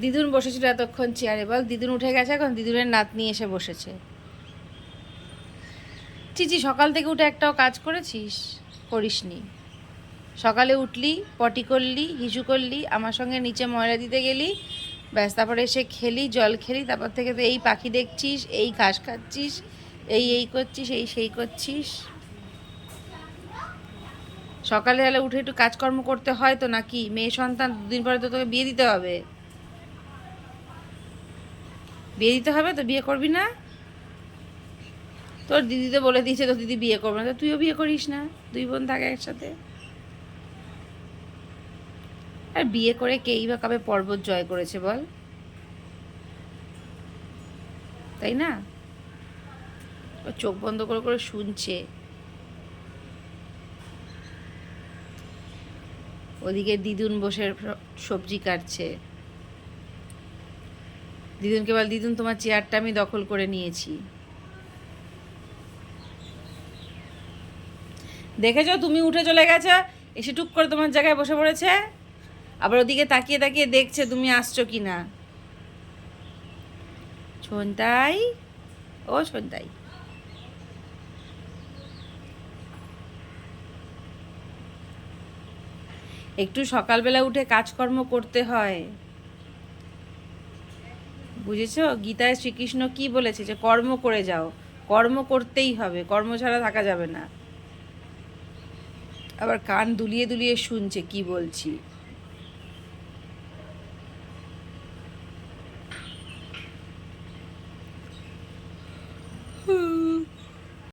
দিদুন বসেছিল এতক্ষণ চেয়ারে, বল দিদুন উঠে গেছে, এখন দিদুনের নাতনি এসে বসেছে। চিচি, সকাল থেকে উঠে একটাও কাজ করেছিস? করিসনি। সকালে উঠলি, পটি করলি, হিসু করলি, আমার সঙ্গে নিচে ময়লা দিতে গেলি, ব্যাস, তারপরে এসে খেলি, জল খেলি, তারপর থেকে তো এই পাখি দেখছিস, এই ঘাস খাচ্ছিস, এই করছিস, এই সেই করছিস। সকালে হলে উঠে একটু কাজকর্ম করতে হয় তো, নাকি? মেয়ে সন্তান, দুদিন পরে তো তোকে বিয়ে দিতে হবে। বিয়ে দিতে হবে তো, বিয়ে করবি না? তোর দিদি তো বলে দিয়েছে তোর দিদি বিয়ে করবে না, তো তুইও বিয়ে করিস না, দুই বোন থাকে একসাথে। আর বিয়ে করে কেই বা কবে পর্বত জয় করেছে বল, তাই না? ও চোখ বন্ধ করে করে শুনছে, ওদিকে দিদুন বসে সবজি কাটছে। দিদুনকে বল, দিদুন তোমার চেয়ারটা আমি দখল করে নিয়েছি। দেখেছো, তুমি উঠে চলে গেছো, এসে টুক করে তোমার জায়গায় বসে পড়েছে, আবার ওদিকে তাকিয়ে তাকিয়ে দেখছে তুমি আসছো কি না। ছোনতাই, ও ছোনতাই, একটু সকালবেলা উঠে কাজকর্ম করতে হয়, বুঝেছো? গীতায় শ্রীকৃষ্ণ কি বলেছে, যে কর্ম করে যাও, কর্ম করতেই হবে, কর্ম ছাড়া থাকা যাবে না। আবার কান দুলিয়ে দুলিয়ে শুনছে কি বলছি।